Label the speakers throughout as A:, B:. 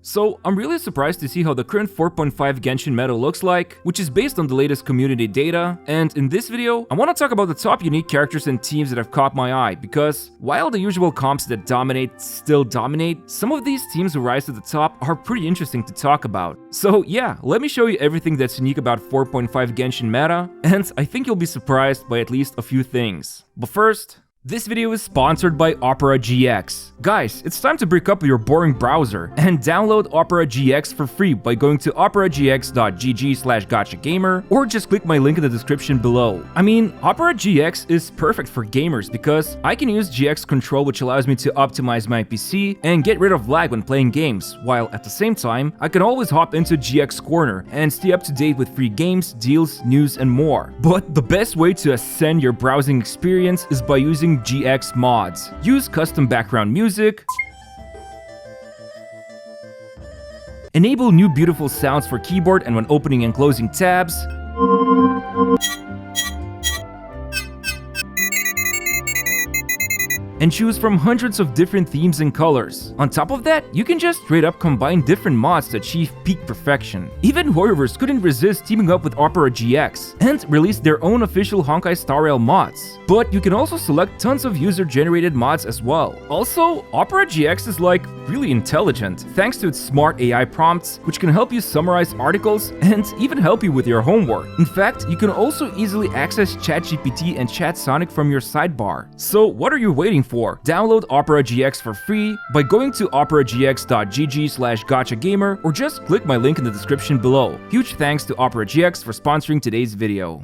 A: So I'm really surprised to see how the current 4.5 Genshin meta looks like, which is based on the latest community data, and in this video, I want to talk about the top unique characters and teams that have caught my eye, because while the usual comps that dominate still dominate, some of these teams who rise to the top are pretty interesting to talk about. So yeah, let me show you everything that's unique about 4.5 Genshin meta, and I think you'll be surprised by at least a few things. But first, this video is sponsored by Opera GX. Guys, it's time to break up your boring browser and download Opera GX for free by going to operagx.gg/gachagamer or just click my link in the description below. I mean, Opera GX is perfect for gamers because I can use GX control, which allows me to optimize my PC and get rid of lag when playing games, while at the same time, I can always hop into GX Corner and stay up to date with free games, deals, news, and more. But the best way to ascend your browsing experience is by using GX mods. Use custom background music, enable new beautiful sounds for keyboard and when opening and closing tabs, and choose from hundreds of different themes and colors. On top of that, you can just straight up combine different mods to achieve peak perfection. Even Hoyoverse couldn't resist teaming up with Opera GX and release their own official Honkai Star Rail mods. But you can also select tons of user-generated mods as well. Also, Opera GX is like really intelligent, thanks to its smart AI prompts, which can help you summarize articles and even help you with your homework. In fact, you can also easily access ChatGPT and ChatSonic from your sidebar. So what are you waiting for? Download Opera GX for free by going to operagx.gg/gachagamer or just click my link in the description below. Huge thanks to Opera GX for sponsoring today's video.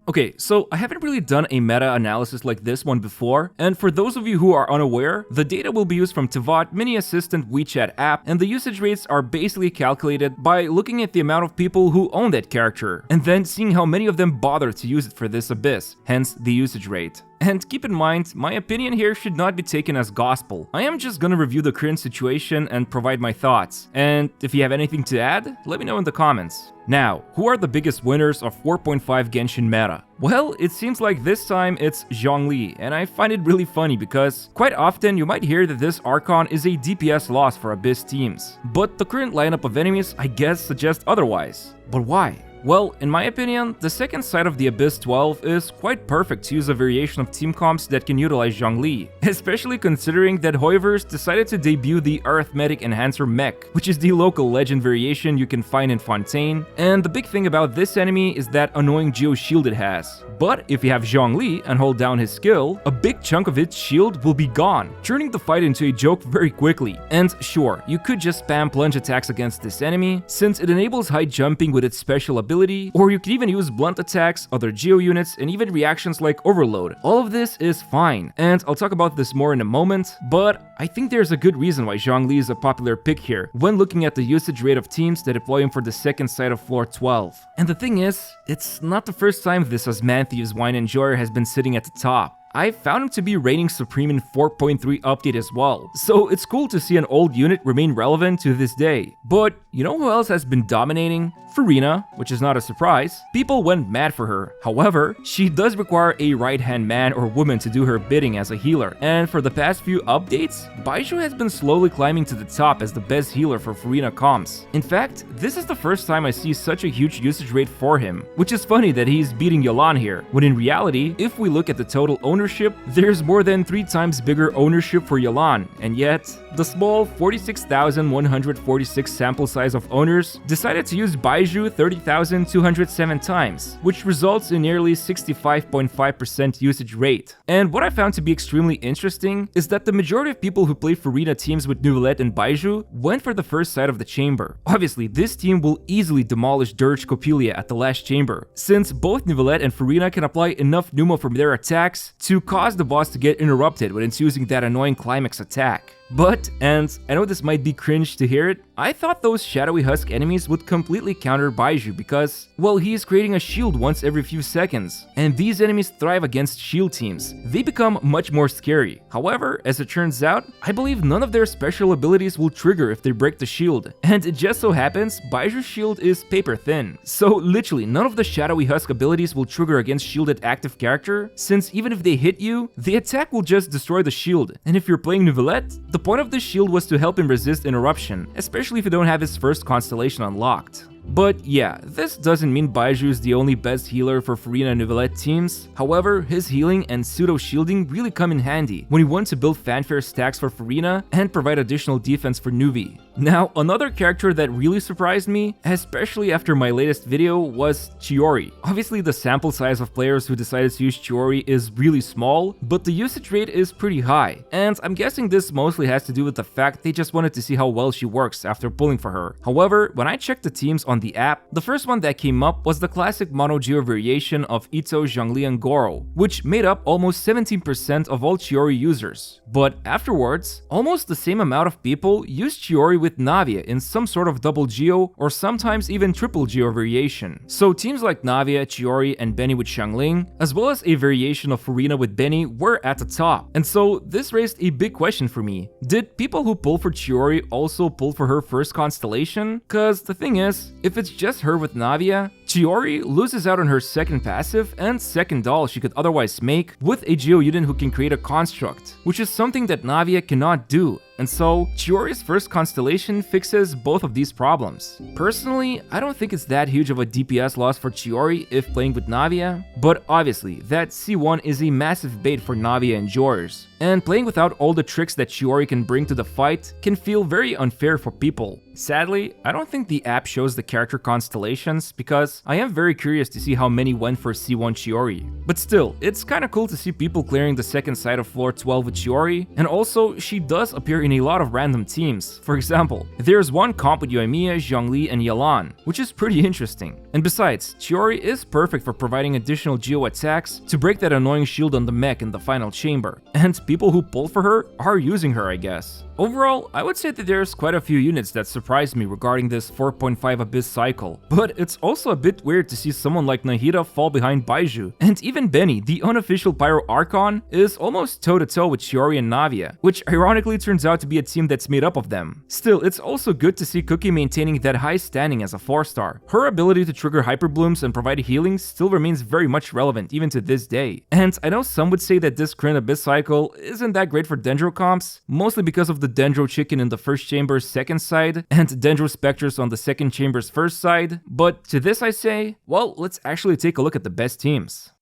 A: Okay, so I haven't really done a meta-analysis like this one before, and for those of you who are unaware, the data will be used from Teyvat Mini Assistant WeChat app, and the usage rates are basically calculated by looking at the amount of people who own that character, and then seeing how many of them bother to use it for this abyss, hence the usage rate. And keep in mind, my opinion here should not be taken as gospel. I am just gonna review the current situation and provide my thoughts, and if you have anything to add, let me know in the comments. Now, who are the biggest winners of 4.5 Genshin meta? Well, it seems like this time it's Zhongli, and I find it really funny because quite often you might hear that this Archon is a DPS loss for Abyss teams, but the current lineup of enemies I guess suggests otherwise. But why? Well, in my opinion, the second side of the Abyss 12 is quite perfect to use a variation of team comps that can utilize Zhongli, especially considering that Hoyoverse decided to debut the Arithmetic Enhancer Mech, which is the local legend variation you can find in Fontaine, and the big thing about this enemy is that annoying Geo shield it has. But if you have Zhongli and hold down his skill, a big chunk of its shield will be gone, turning the fight into a joke very quickly. And sure, you could just spam plunge attacks against this enemy, since it enables high jumping with its special ability, or you can even use blunt attacks, other Geo units, and even reactions like Overload. All of this is fine, and I'll talk about this more in a moment, but I think there's a good reason why Zhongli is a popular pick here when looking at the usage rate of teams that deploy him for the second side of floor 12. And the thing is, it's not the first time this Osmanthieves Wine Enjoyer has been sitting at the top. I found him to be reigning supreme in 4.3 update as well, so it's cool to see an old unit remain relevant to this day. But you know who else has been dominating? Furina, which is not a surprise. People went mad for her. However, she does require a right-hand man or woman to do her bidding as a healer, and for the past few updates, Baizhu has been slowly climbing to the top as the best healer for Furina comps. In fact, this is the first time I see such a huge usage rate for him, which is funny that he's beating Yelan here, when in reality, if we look at the total ownership, there's more than 3 times bigger ownership for Yelan, and yet, the small 46,146 sample size of owners decided to use Baizhu 30,207 times, which results in nearly 65.5% usage rate. And what I found to be extremely interesting is that the majority of people who play Furina teams with Neuvillette and Baizhu went for the first side of the chamber. Obviously, this team will easily demolish Dirge Coppelia at the last chamber, since both Neuvillette and Furina can apply enough Pneumo from their attacks to cause the boss to get interrupted when it's using that annoying climax attack. But, and I know this might be cringe to hear it, I thought those shadowy husk enemies would completely counter Baizhu because, well, he is creating a shield once every few seconds, and these enemies thrive against shield teams. They become much more scary. However, as it turns out, I believe none of their special abilities will trigger if they break the shield, and it just so happens Baizhu's shield is paper thin. So literally none of the shadowy husk abilities will trigger against shielded active character, since even if they hit you, the attack will just destroy the shield, and if you're playing Neuvillette, The point of this shield was to help him resist interruption, especially if you don't have his first constellation unlocked. But yeah, this doesn't mean Baizhu is the only best healer for Furina and Neuvillette teams. However, his healing and pseudo-shielding really come in handy when you want to build fanfare stacks for Furina and provide additional defense for Nuvi. Now, another character that really surprised me, especially after my latest video, was Chiori. Obviously, the sample size of players who decided to use Chiori is really small, but the usage rate is pretty high, and I'm guessing this mostly has to do with the fact they just wanted to see how well she works after pulling for her. However, when I checked the teams on the app, the first one that came up was the classic Mono Geo variation of Itto, Zhongli, and Goro, which made up almost 17% of all Chiori users. But afterwards, almost the same amount of people used Chiori with Navia in some sort of double Geo or sometimes even triple Geo variation. So teams like Navia, Chiori, and Benny with Xiangling, as well as a variation of Furina with Benny, were at the top. And so this raised a big question for me. Did people who pull for Chiori also pull for her first constellation? Cause the thing is, if it's just her with Navia, Chiori loses out on her second passive and second doll she could otherwise make with a Geo unit who can create a construct, which is something that Navia cannot do. And so, Chiori's first constellation fixes both of these problems. Personally, I don't think it's that huge of a DPS loss for Chiori if playing with Navia, but obviously, that C1 is a massive bait for Navia enjoyers, and playing without all the tricks that Chiori can bring to the fight can feel very unfair for people. Sadly, I don't think the app shows the character constellations because I am very curious to see how many went for C1 Chiori. But still, it's kinda cool to see people clearing the second side of floor 12 with Chiori, and also, she does appear in a lot of random teams. For example, there's one comp with Yoimiya, Zhongli, and Yalan, which is pretty interesting. And besides, Chiori is perfect for providing additional Geo attacks to break that annoying shield on the mech in the final chamber, and people who pull for her are using her, I guess. Overall, I would say that there's quite a few units that surprised me regarding this 4.5 Abyss cycle, but it's also a bit weird to see someone like Nahida fall behind Baizhu, and even Benny, the unofficial Pyro Archon, is almost toe-to-toe with Chiori and Navia, which ironically turns out to be a team that's made up of them. Still, it's also good to see Cookie maintaining that high standing as a 4-star. Her ability to trigger Hyper Blooms and provide healing still remains very much relevant even to this day. And I know some would say that this current Abyss cycle isn't that great for Dendro comps, mostly because of the Dendro Chicken in the first chamber's second side, and Dendro Spectres on the second chamber's first side, but to this I say, well, let's actually take a look at the best teams.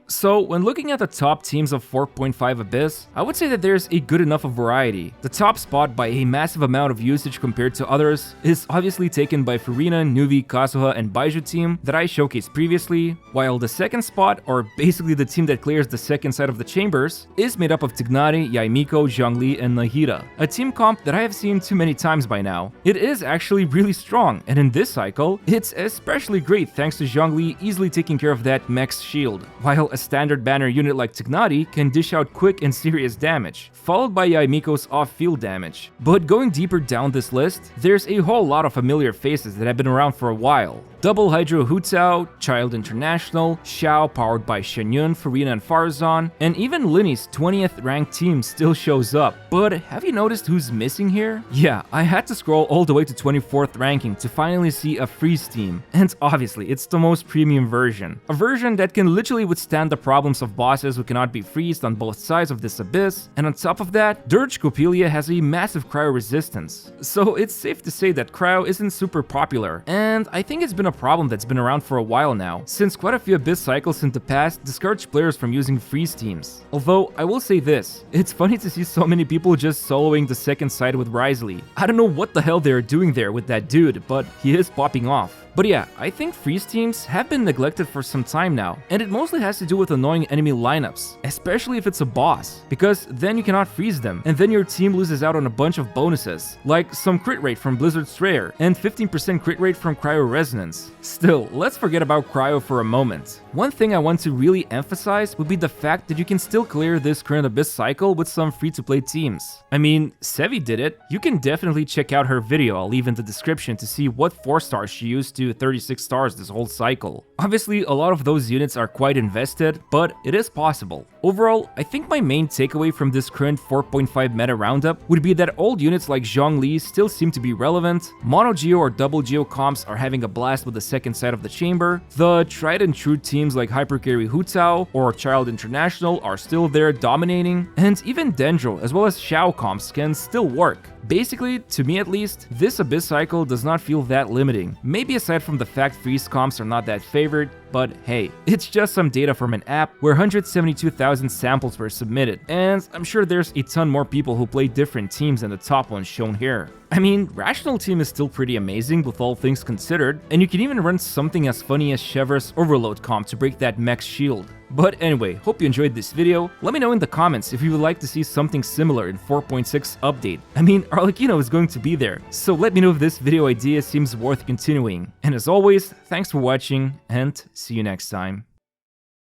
A: So, when looking at the top teams of 4.5 Abyss, I would say that there's a good enough of variety. The top spot by a massive amount of usage compared to others is obviously taken by Furina, Nuvi, Kazuha, and Baizhu team that I showcased previously, while the second spot, or basically the team that clears the second side of the chambers, is made up of Tignari, Yaimiko, Zhongli, and Nahida, a team comp that I have seen too many times by now. It is actually really strong, and in this cycle, it's especially great thanks to Zhongli easily taking care of that mech's shield, while a standard banner unit like Tignari can dish out quick and serious damage, followed by Yaimiko's off-field damage. But going deeper down this list, there's a whole lot of familiar faces that have been around for a while. Double Hydro Hu Tao, Child International, Xiao powered by Shenyun, Furina, and Farazan, and even Linny's 20th ranked team still shows up. But have you noticed who's missing here? Yeah, I had to scroll all the way to 24th ranking to finally see a freeze team, and obviously it's the most premium version. A version that can literally withstand the problems of bosses who cannot be freezed on both sides of this abyss, and on top of that, Dirge Copelia has a massive cryo resistance. So it's safe to say that cryo isn't super popular, and I think it's been a problem that's been around for a while now, since quite a few Abyss cycles in the past discouraged players from using freeze teams. Although, I will say this, it's funny to see so many people just soloing the second side with Risley. I don't know what the hell they're doing there with that dude, but he is popping off. But yeah, I think freeze teams have been neglected for some time now, and it mostly has to do with annoying enemy lineups, especially if it's a boss, because then you cannot freeze them, and then your team loses out on a bunch of bonuses, like some crit rate from Blizzard Strayer, and 15% crit rate from Cryo Resonance. Still, let's forget about Cryo for a moment. One thing I want to really emphasize would be the fact that you can still clear this current Abyss cycle with some free-to-play teams. I mean, Sevi did it. You can definitely check out her video I'll leave in the description to see what 4 stars she used to to 36 stars this whole cycle. Obviously, a lot of those units are quite invested, but it is possible. Overall, I think my main takeaway from this current 4.5 meta roundup would be that old units like Zhongli still seem to be relevant, mono geo or double geo comps are having a blast with the second side of the chamber, the tried and true teams like Hypercarry Hu Tao or Child International are still there dominating, and even Dendro as well as Xiao comps can still work. Basically, to me at least, this Abyss cycle does not feel that limiting. Maybe aside from the fact freeze comps are not that favored, but hey, it's just some data from an app where 172,000 samples were submitted, and I'm sure there's a ton more people who play different teams than the top ones shown here. I mean, Rational Team is still pretty amazing with all things considered, and you can even run something as funny as Chever's Overload comp to break that mech's shield. But anyway, hope you enjoyed this video. Let me know in the comments if you would like to see something similar in 4.6 update. I mean, Arlecchino is going to be there, so let me know if this video idea seems worth continuing. And as always, thanks for watching, and see you next time.